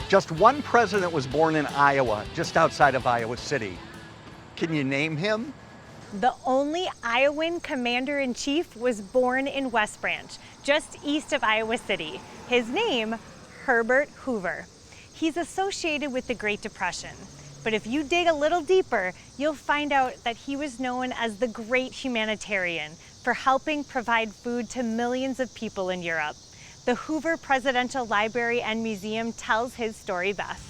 Just one president was born in Iowa, just outside of Iowa City. Can you name him? The only Iowan commander-in-chief was born in West Branch, just east of Iowa City. His name, Herbert Hoover. He's associated with the Great Depression. But if you dig a little deeper, you'll find out that he was known as the great humanitarian for helping provide food to millions of people in Europe. The Hoover Presidential Library and Museum tells his story best.